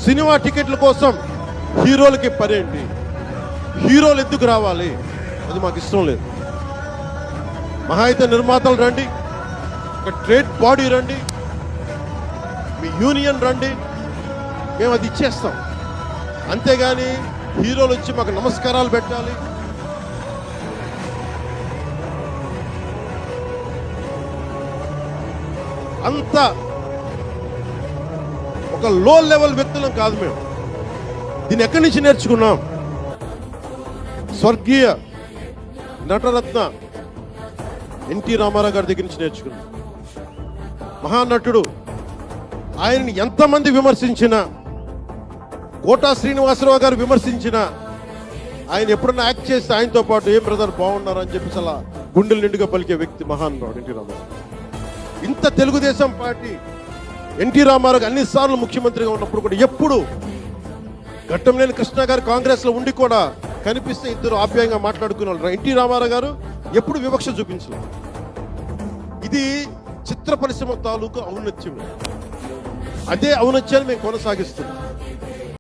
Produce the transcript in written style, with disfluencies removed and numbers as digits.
Cinema టికెట్ల కోసం హీరోలకి పనేంటి? హీరోలు ఎందుకు రావాలి? అది మాకు ఇష్టం లేదు. మహా అయితే నిర్మాతలు రండి, ఒక ట్రేడ్ బాడీ రండి, మీ యూనియన్ రండి, మేము అది ఇచ్చేస్తాం. అంతేగాని హీరోలు వచ్చి మాకు నమస్కారాలు పెట్టాలి, అంత ఒక లో లెవెల్ వ్యక్తులం కాదు మేము. దీన్ని ఎక్కడి నుంచి నేర్చుకున్నాం? స్వర్గీయ నటరత్న ఎన్టీ రామారావు గారి దగ్గర నుంచి నేర్చుకున్నాం. మహానటుడు, ఆయనని ఎంతమంది విమర్శించినా, కోటా శ్రీనివాసరావు గారు విమర్శించినా, ఆయన ఎప్పుడన్నా యాక్ట్ చేస్తే ఆయనతో పాటు ఏం బ్రదర్ బాగున్నారు అని చెప్పేసి అలా గుండెలు నిండుగా పలికే వ్యక్తి మహానుభావుడు ఎన్టీ రామారావు. ఇంత తెలుగుదేశం పార్టీ ఎన్టీ రామారావు అన్నిసార్లు ముఖ్యమంత్రిగా ఉన్నప్పుడు కూడా ఎప్పుడు ఘట్టంలేని కృష్ణ గారు కాంగ్రెస్ లో ఉండి కూడా కనిపిస్తే ఇద్దరు ఆప్యాయంగా మాట్లాడుకునే వాళ్ళు. ఎన్టీ రామారావు గారు ఎప్పుడు వివక్ష చూపించలేదు. ఇది చిత్ర పరిశ్రమ తాలూకు ఔన్నత్యం. అదే ఔన్నత్యాన్ని మేము కొనసాగిస్తున్నాం.